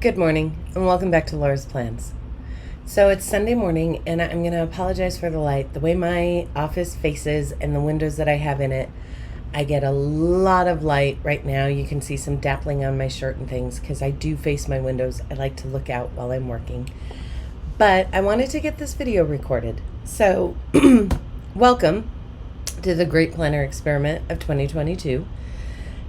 Good morning and welcome back to Lora's Plans. So it's Sunday morning and I'm going to apologize for the light. The way my office faces and the windows that I have in it, I get a lot of light right now. You can see some dappling on my shirt and things because I do face my windows. I like to look out while I'm working. But I wanted to get this video recorded. So welcome to the Great Planner Experiment of 2022.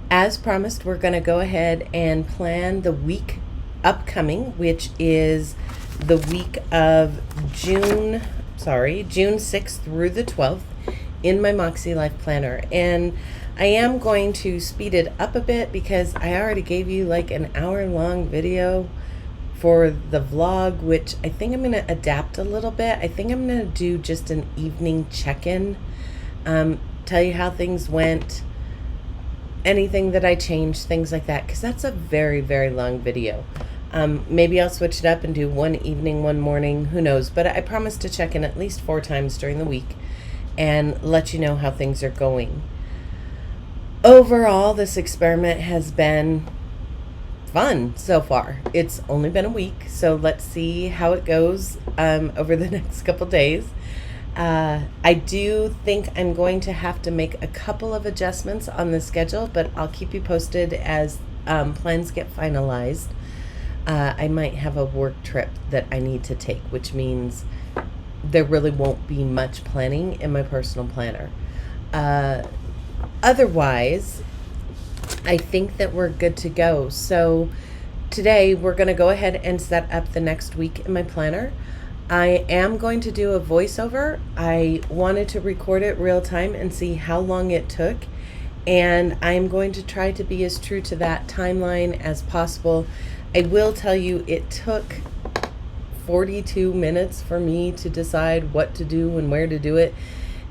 As promised, we're going to go ahead and plan the week upcoming, which is the week of June 6th through the 12th in my MakseLife planner. And I am going to speed it up a bit because I already gave you like an hour-long video for the vlog, which I think I'm going to adapt a little bit. I think I'm going to do just an evening check-in, tell you how things went, anything that I changed, things like that, because that's a very, very long video. Maybe I'll switch it up and do one evening, one morning, who knows, but I promise to check in at least 4 times during the week and let you know how things are going. Overall, this experiment has been fun so far. It's only been a week, so let's see how it goes over the next couple days. I do think I'm going to have to make a couple of adjustments on the schedule, but I'll keep you posted as plans get finalized. I might have a work trip that I need to take, which means there really won't be much planning in my personal planner. Otherwise, I think that we're good to go. So today we're going to go ahead and set up the next week in my planner. I am going to do a voiceover. I wanted to record it real time and see how long it took. And I'm going to try to be as true to that timeline as possible. I will tell you it took 42 minutes for me to decide what to do and where to do it.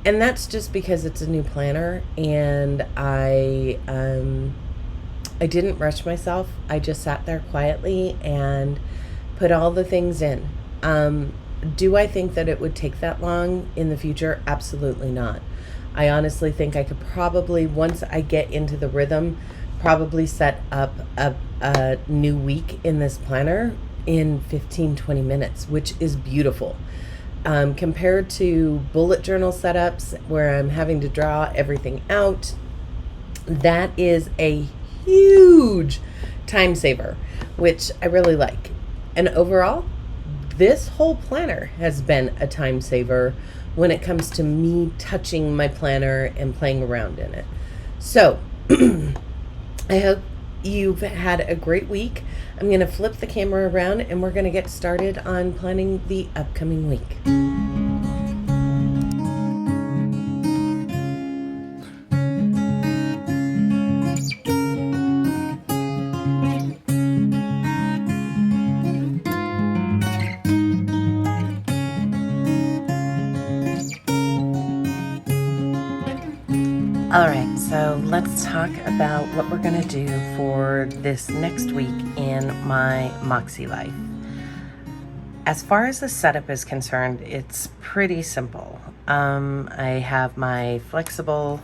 And that's just because it's a new planner and I didn't rush myself. I just sat there quietly and put all the things in. Do I think that it would take that long in the future? Absolutely not. I honestly think I could probably, once I get into the rhythm, probably set up a new week in this planner in 15-20 minutes, which is beautiful. Compared to bullet journal setups where I'm having to draw everything out, that is a huge time saver, which I really like. And overall, this whole planner has been a time saver when it comes to me touching my planner and playing around in it. So I hope you've had a great week. I'm going to flip the camera around and we're going to get started on planning the upcoming week. All right, so let's talk about what we're going to do for this next week in my MakseLife. As far as the setup is concerned, it's pretty simple. I have my flexible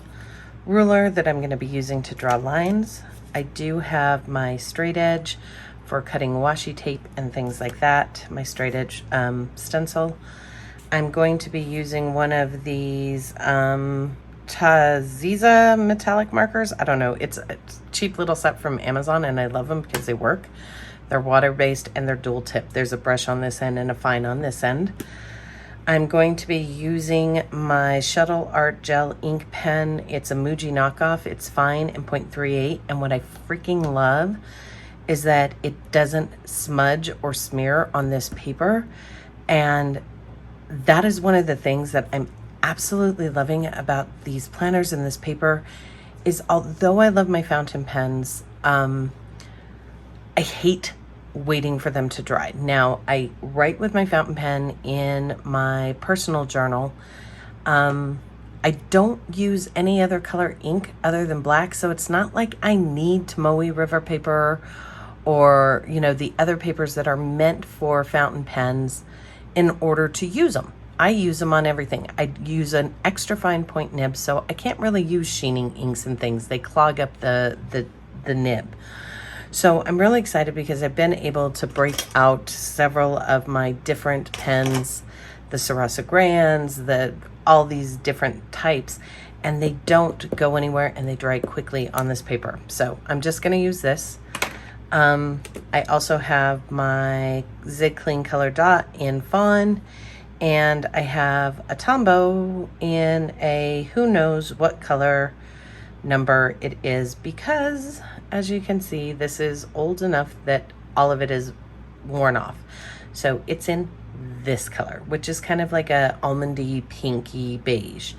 ruler that I'm going to be using to draw lines. I do have my straight edge for cutting washi tape and things like that, my straight edge stencil. I'm going to be using one of these Taziza metallic markers. I don't know. It's a cheap little set from Amazon and I love them because they work. They're water-based and they're dual tip. There's a brush on this end and a fine on this end. I'm going to be using my Shuttle Art Gel ink pen. It's a Muji knockoff. It's fine and 0.38. And what I freaking love is that it doesn't smudge or smear on this paper. And that is one of the things that I'm absolutely loving about these planners and this paper is, although I love my fountain pens, I hate waiting for them to dry. Now, I write with my fountain pen in my personal journal. I don't use any other color ink other than black, so it's not like I need Tomoe River paper or, you know, the other papers that are meant for fountain pens in order to use them. I use them on everything. I use an extra fine point nib, so I can't really use sheening inks and things. They clog up the nib. So I'm really excited because I've been able to break out several of my different pens, the Sarasa Grands, all these different types, and they don't go anywhere and they dry quickly on this paper. So I'm just going to use this. I also have my Zig Clean Color Dot in Fawn, and I have a Tombow in a who knows what color number it is, because as you can see, this is old enough that all of it is worn off. So it's in this color, which is kind of like a almondy, pinky beige.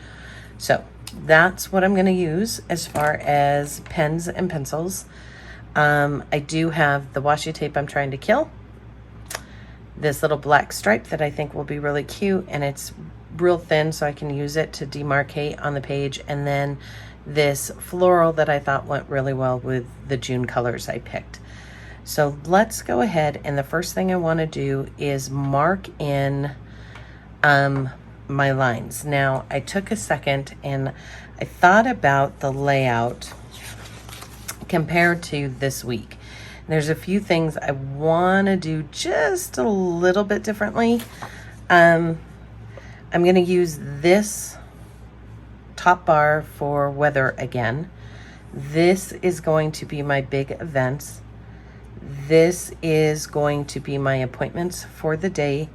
So that's what I'm going to use as far as pens and pencils. I do have the washi tape I'm trying to kill, this little black stripe that I think will be really cute, and it's real thin so I can use it to demarcate on the page, and then this floral that I thought went really well with the June colors I picked. So let's go ahead, and the first thing I want to do is mark in my lines. Now I took a second and I thought about the layout compared to this week. There's a few things I want to do just a little bit differently. I'm going to use this top bar for weather again. This is going to be my big events. This is going to be my appointments for the day.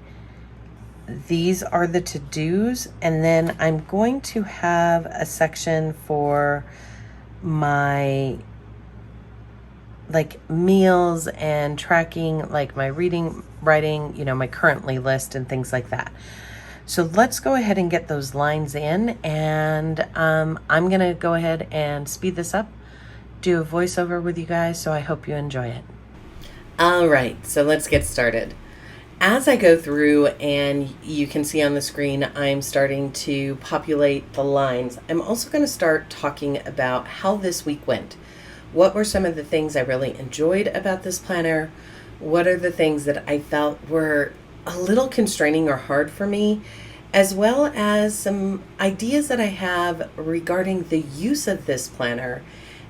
These are the to-dos, and then I'm going to have a section for my like meals and tracking, like my reading, writing, my currently list and things like that. So let's go ahead and get those lines in, and I'm gonna go ahead and speed this up, do a voiceover with you guys, so I hope you enjoy it. All right, so let's get started. As I go through, and you can see on the screen, I'm starting to populate the lines. I'm also going to start talking about how this week went. What were some of the things I really enjoyed about this planner? What are the things that I felt were a little constraining or hard for me? As well as some ideas that I have regarding the use of this planner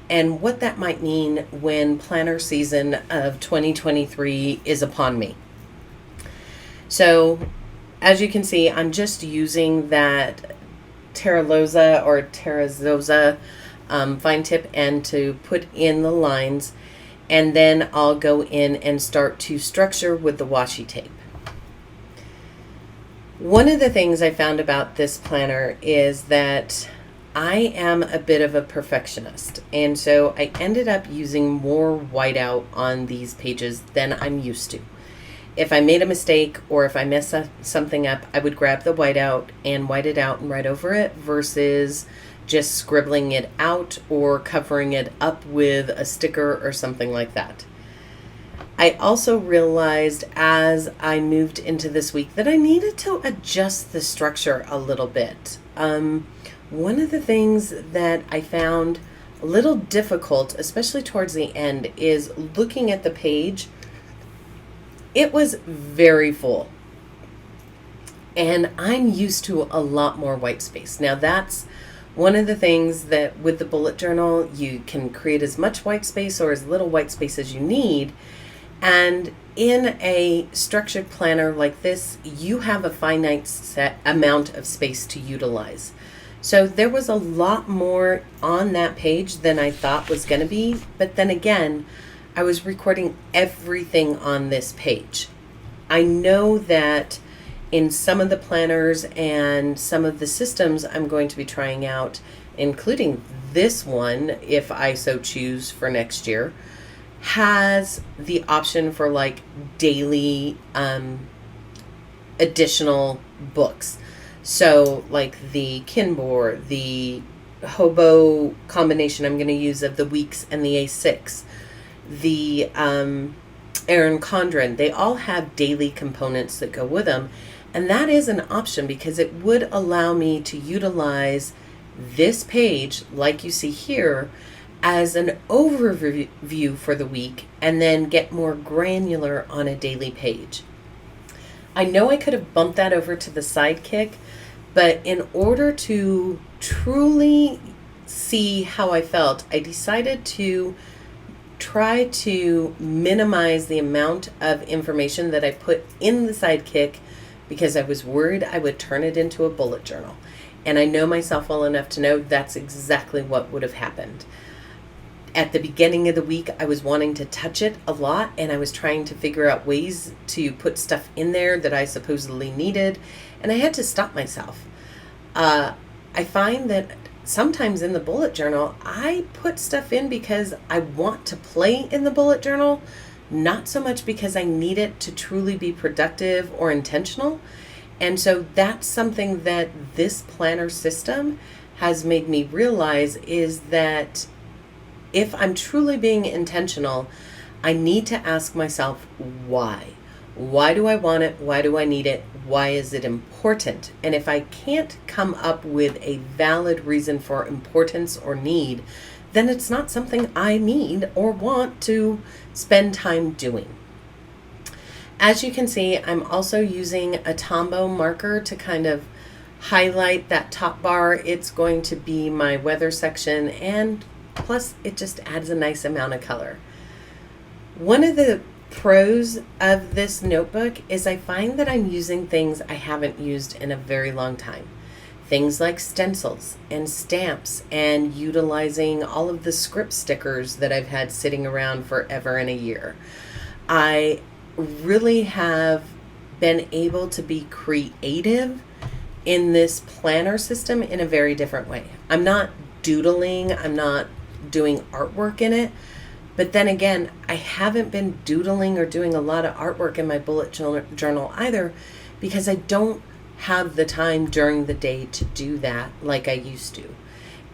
and what that might mean when planner season of 2023 is upon me. So as you can see, I'm just using that Terrazosa fine tip end to put in the lines, and then I'll go in and start to structure with the washi tape. One of the things I found about this planner is that I am a bit of a perfectionist, and so I ended up using more whiteout on these pages than I'm used to. If I made a mistake or if I messed something up, I would grab the whiteout and white it out and write over it versus just scribbling it out or covering it up with a sticker or something like that. I also realized as I moved into this week that I needed to adjust the structure a little bit. One of the things that I found a little difficult, especially towards the end, is looking at the page. It was very full, and I'm used to a lot more white space. Now that's one of the things that with the bullet journal, you can create as much white space or as little white space as you need. And in a structured planner like this, you have a finite set amount of space to utilize. So there was a lot more on that page than I thought was going to be. But then again, I was recording everything on this page. I know that in some of the planners and some of the systems I'm going to be trying out, including this one, if I so choose for next year, has the option for like daily additional books. So like the Kinbor, the Hobo combination I'm going to use of the Weeks and the A6, the Erin Condren, they all have daily components that go with them. And that is an option because it would allow me to utilize this page, like you see here, as an overview for the week and then get more granular on a daily page. I know I could have bumped that over to the Sidekick, but in order to truly see how I felt, I decided to try to minimize the amount of information that I put in the sidekick because I was worried I would turn it into a bullet journal. And I know myself well enough to know that's exactly what would have happened. At the beginning of the week, I was wanting to touch it a lot, and I was trying to figure out ways to put stuff in there that I supposedly needed, and I had to stop myself. I find that sometimes in the bullet journal, I put stuff in because I want to play in the bullet journal, not so much because I need it to truly be productive or intentional. And so that's something that this planner system has made me realize, is that if I'm truly being intentional, I need to ask myself why. Why do I want it? Why do I need it? Why is it important? And if I can't come up with a valid reason for importance or need, then it's not something I need or want to spend time doing. As you can see, I'm also using a Tombow marker to kind of highlight that top bar. It's going to be my weather section, and plus it just adds a nice amount of color. One of the pros of this notebook is I find that I'm using things I haven't used in a very long time. Things like stencils and stamps, and utilizing all of the script stickers that I've had sitting around forever and a year. I really have been able to be creative in this planner system in a very different way. I'm not doodling, I'm not doing artwork in it, but then again, I haven't been doodling or doing a lot of artwork in my bullet journal either, because I don't have the time during the day to do that like I used to.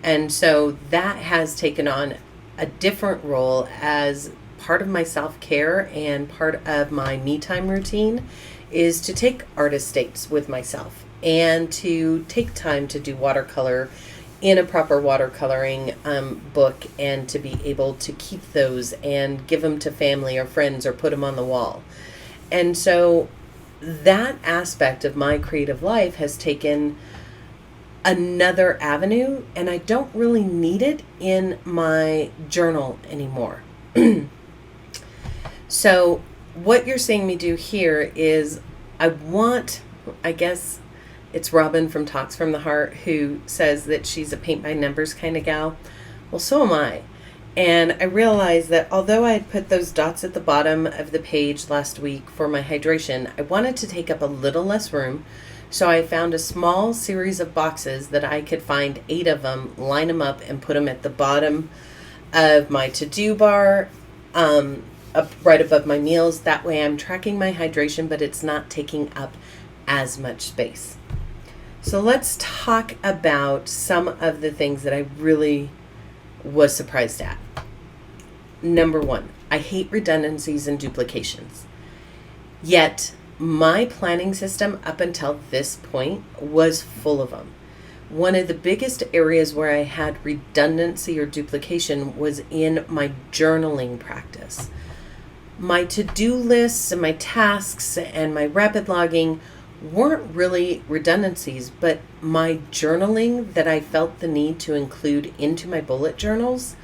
And so that has taken on a different role as part of my self-care, and part of my me time routine is to take artist dates with myself and to take time to do watercolor in a proper watercoloring book, and to be able to keep those and give them to family or friends or put them on the wall. And so that aspect of my creative life has taken another avenue, and I don't really need it in my journal anymore. So what you're seeing me do here is I guess it's Robin from Talks from the Heart who says that she's a paint by numbers kind of gal. Well, so am I. And I realized that although I had put those dots at the bottom of the page last week for my hydration, I wanted to take up a little less room. So I found a small series of boxes that I could find 8 of them, line them up, and put them at the bottom of my to-do bar, up right above my meals. That way I'm tracking my hydration, but it's not taking up as much space. So let's talk about some of the things that I really was surprised at. Number 1, I hate redundancies and duplications. Yet my planning system up until this point was full of them. One of the biggest areas where I had redundancy or duplication was in my journaling practice. My to-do lists and my tasks and my rapid logging weren't really redundancies, but my journaling that I felt the need to include into my bullet journals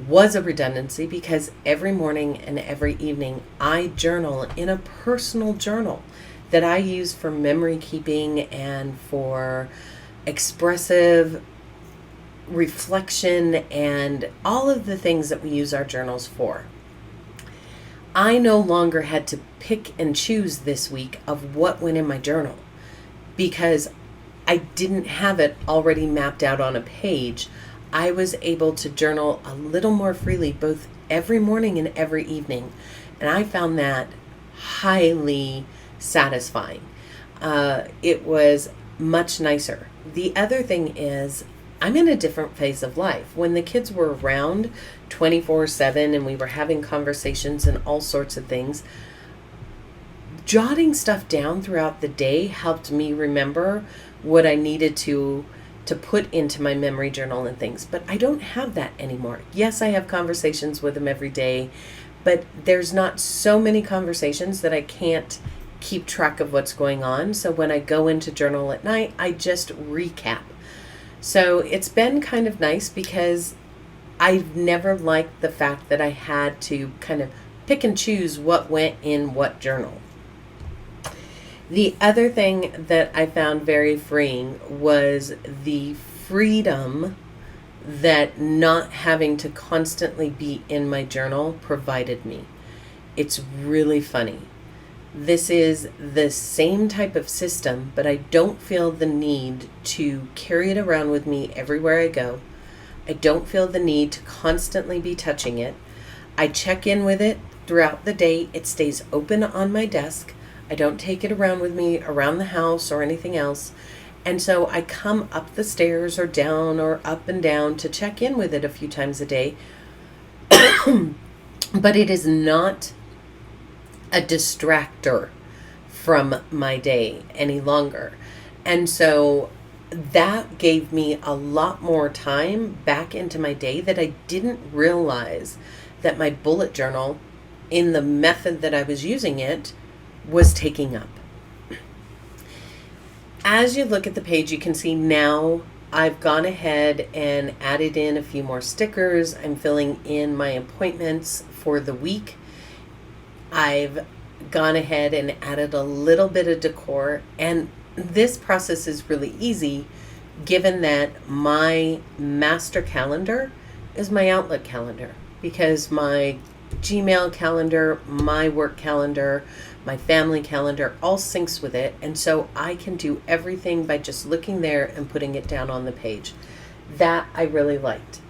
was a redundancy, because every morning and every evening I journal in a personal journal that I use for memory keeping and for expressive reflection and all of the things that we use our journals for. I no longer had to pick and choose this week of what went in my journal, because I didn't have it already mapped out on a page. I was able to journal a little more freely both every morning and every evening, and I found that highly satisfying. It was much nicer. The other thing is, I'm in a different phase of life. When the kids were around 24/7 and we were having conversations and all sorts of things, jotting stuff down throughout the day helped me remember what I needed to put into my memory journal and things. But I don't have that anymore. Yes, I have conversations with them every day, but there's not so many conversations that I can't keep track of what's going on. So when I go into journal at night, I just recap. So it's been kind of nice, because I've never liked the fact that I had to kind of pick and choose what went in what journal. The other thing that I found very freeing was the freedom that not having to constantly be in my journal provided me. It's really funny. This is the same type of system, but I don't feel the need to carry it around with me everywhere I go. I don't feel the need to constantly be touching it. I check in with it throughout the day. It stays open on my desk. I don't take it around with me around the house or anything else. And so I come up the stairs or down or up and down to check in with it a few times a day. But it is not a distractor from my day any longer. And so that gave me a lot more time back into my day that I didn't realize that my bullet journal, in the method that I was using it, was taking up. As you look at the page, you can see now I've gone ahead and added in a few more stickers. I'm filling in my appointments for the week. I've gone ahead and added a little bit of decor, and this process is really easy given that my master calendar is my Outlook calendar, because my Gmail calendar, my work calendar, my family calendar all syncs with it, and so I can do everything by just looking there and putting it down on the page. That I really liked.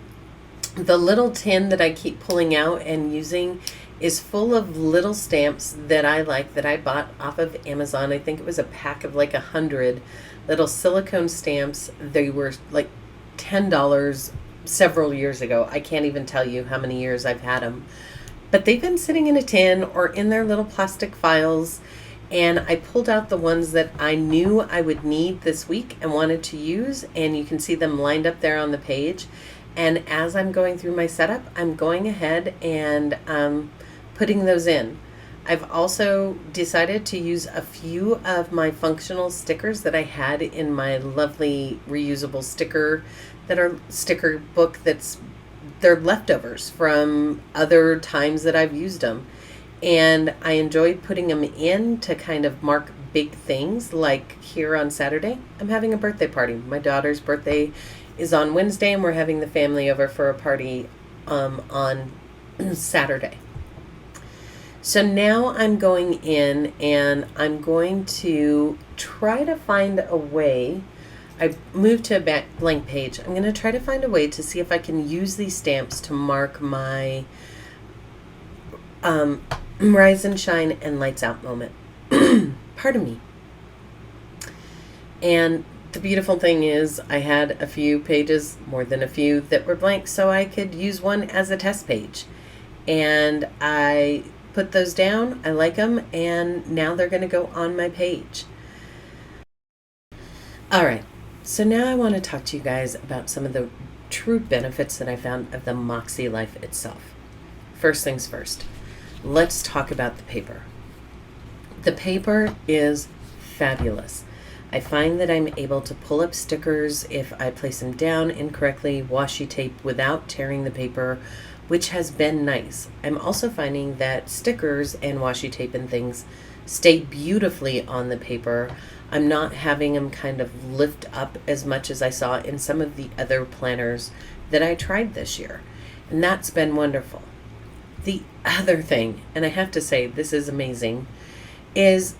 The little tin that I keep pulling out and using is full of little stamps that I like, that I bought off of Amazon. I think it was a pack of like 100 little silicone stamps. They were like $10 several years ago. I can't even tell you how many years I've had them. But they've been sitting in a tin or in their little plastic files, and I pulled out the ones that I knew I would need this week and wanted to use, and you can see them lined up there on the page. And as I'm going through my setup, I'm going ahead and putting those in. I've also decided to use a few of my functional stickers that I had in my lovely reusable sticker book they're leftovers from other times that I've used them. And I enjoyed putting them in to kind of mark big things, like here on Saturday, I'm having a birthday party. My daughter's birthday is on Wednesday, and we're having the family over for a party on Saturday. So now I'm going in and I'm going to try to find a way. I moved to a blank page. I'm going to try to find a way to see if I can use these stamps to mark my Rise and Shine and Lights Out moment. Pardon me. And the beautiful thing is I had a few pages, more than a few, that were blank, so I could use one as a test page. And I put those down. I like them, and now they're going to go on my page. All right. So now I want to talk to you guys about some of the true benefits that I found of the MakseLife itself. First things first, let's talk about the paper. The paper is fabulous. I find that I'm able to pull up stickers if I place them down incorrectly, washi tape without tearing the paper, which has been nice. I'm also finding that stickers and washi tape and things stay beautifully on the paper. I'm not having them kind of lift up as much as I saw in some of the other planners that I tried this year. And that's been wonderful. The other thing, and I have to say this is amazing, is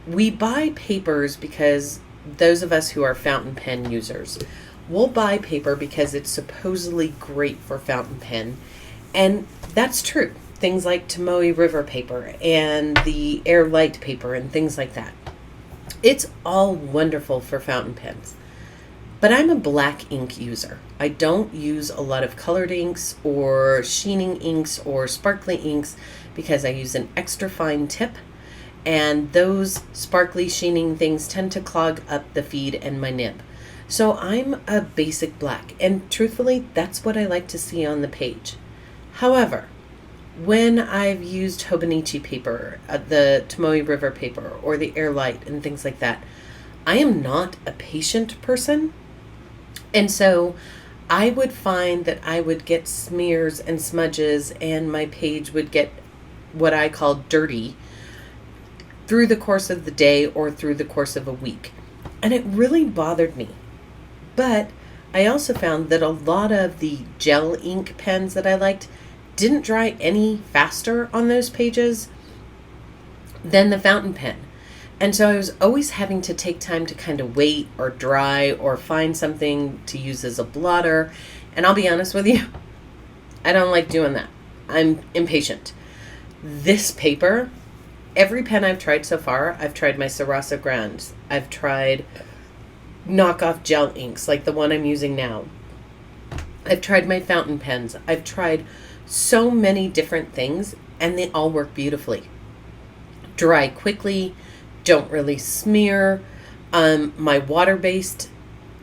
we buy papers because those of us who are fountain pen users will buy paper because it's supposedly great for fountain pen. And that's true. Things like Tomoe River paper and the Air Light paper and things like that. It's all wonderful for fountain pens. But I'm a black ink user. I don't use a lot of colored inks or sheening inks or sparkly inks because I use an extra fine tip, and those sparkly sheening things tend to clog up the feed and my nib. So I'm a basic black, and truthfully, that's what I like to see on the page. However, when I've used Hobonichi paper, the Tomoe River paper, or the Air Light and things like that, I am not a patient person. And so I would find that I would get smears and smudges, and my page would get what I call dirty through the course of the day or through the course of a week. And it really bothered me. But I also found that a lot of the gel ink pens that I liked didn't dry any faster on those pages than the fountain pen. And so I was always having to take time to kind of wait or dry or find something to use as a blotter. And I'll be honest with you, I don't like doing that. I'm impatient. This paper, every pen I've tried so far, I've tried my Sarasa Grandes. I've tried knockoff gel inks like the one I'm using now. I've tried my fountain pens. I've tried so many different things, and they all work beautifully. Dry quickly, don't really smear. My water-based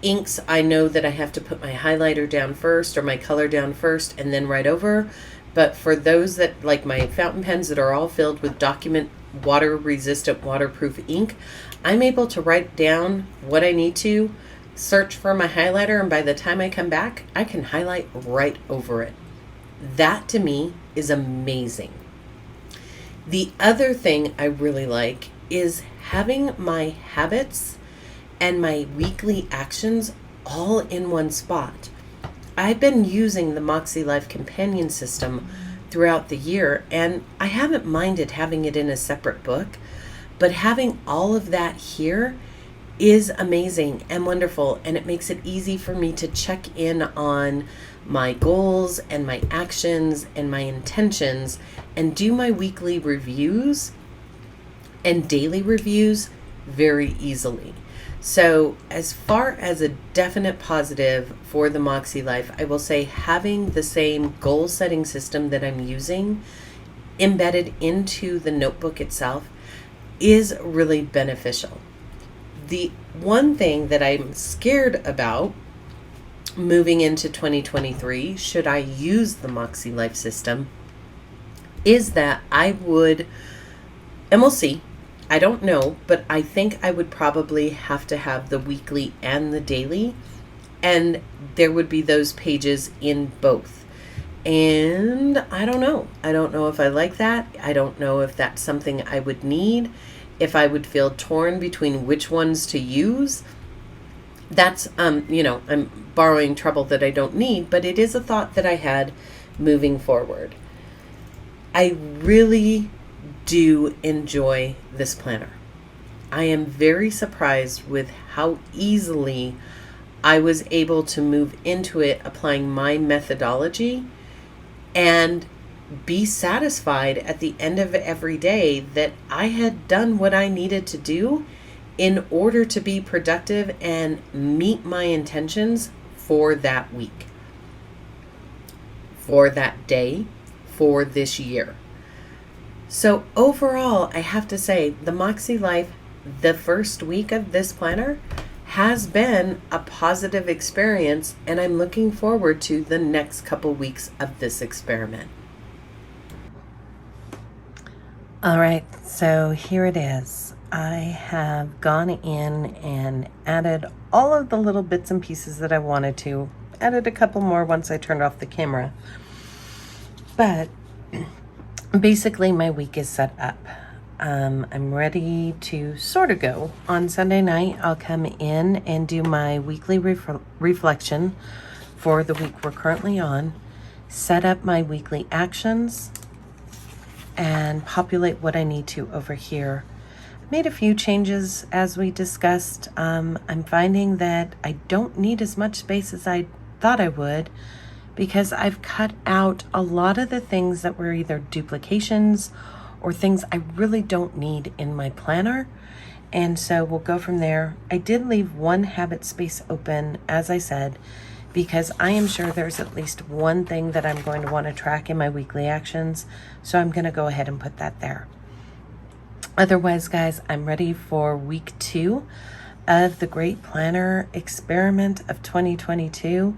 inks, I know that I have to put my highlighter down first or my color down first and then right over. But for those that, like my fountain pens that are all filled with document water-resistant, waterproof ink, I'm able to write down what I need to, search for my highlighter, and by the time I come back, I can highlight right over it. That to me is amazing. The other thing I really like is having my habits and my weekly actions all in one spot. I've been using the MakseLife companion system throughout the year, and I haven't minded having it in a separate book, but having all of that here is amazing and wonderful, and it makes it easy for me to check in on my goals and my actions and my intentions and do my weekly reviews and daily reviews very easily. So as far as a definite positive for the MakseLife, I will say having the same goal setting system that I'm using embedded into the notebook itself is really beneficial. The one thing that I'm scared about moving into 2023, should I use the MakseLife system, is that I would, and we'll see, I don't know, but I think I would probably have to have the weekly and the daily, and there would be those pages in both. And I don't know. I don't know if I like that. I don't know if that's something I would need, if I would feel torn between which ones to use. That's, I'm borrowing trouble that I don't need, but it is a thought that I had moving forward. I really do enjoy this planner. I am very surprised with how easily I was able to move into it, applying my methodology, and be satisfied at the end of every day that I had done what I needed to do in order to be productive and meet my intentions for that week, for that day, for this year. So overall, I have to say the MakseLife, the first week of this planner has been a positive experience, and I'm looking forward to the next couple weeks of this experiment. All right, so here it is. I have gone in and added all of the little bits and pieces that I wanted to. Added a couple more once I turned off the camera. But basically my week is set up. I'm ready to sort of go. On Sunday night, I'll come in and do my weekly reflection for the week we're currently on, set up my weekly actions, and populate what I need to over here. I made a few changes as we discussed. I'm finding that I don't need as much space as I thought I would, because I've cut out a lot of the things that were either duplications or things I really don't need in my planner. And so we'll go from there. I did leave one habit space open, as I said, because I am sure there's at least one thing that I'm going to want to track in my weekly actions. So I'm going to go ahead and put that there. Otherwise, guys, I'm ready for week 2 of the Great Planner Experiment of 2022.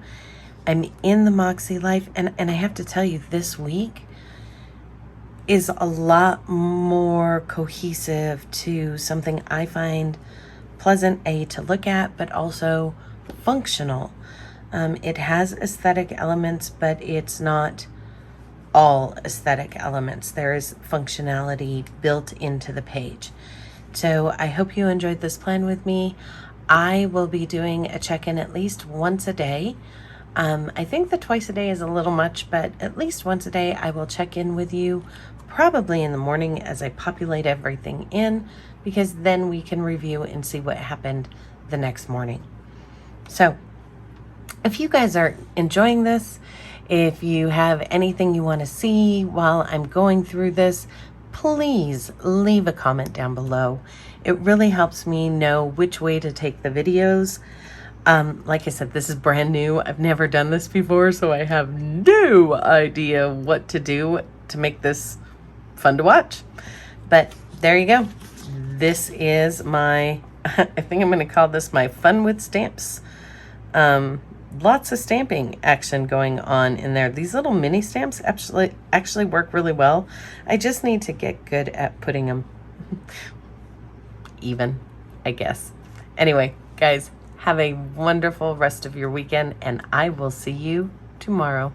I'm in the MakseLife, and I have to tell you, this week is a lot more cohesive to something I find pleasant, to look at, but also functional. It has aesthetic elements, but it's not all aesthetic elements. There is functionality built into the page. So I hope you enjoyed this plan with me. I will be doing a check-in at least once a day. I think that twice a day is a little much, but at least once a day I will check in with you, probably in the morning as I populate everything in, because then we can review and see what happened the next morning. So if you guys are enjoying this, if you have anything you want to see while I'm going through this, please leave a comment down below. It really helps me know which way to take the videos. Like I said, this is brand new. I've never done this before, so I have no idea what to do to make this fun to watch. But there you go. This is my, I think I'm going to call this my fun with stamps. Lots of stamping action going on in there. These little mini stamps actually work really well. I just need to get good at putting them even, I guess. Anyway, guys, have a wonderful rest of your weekend, and I will see you tomorrow.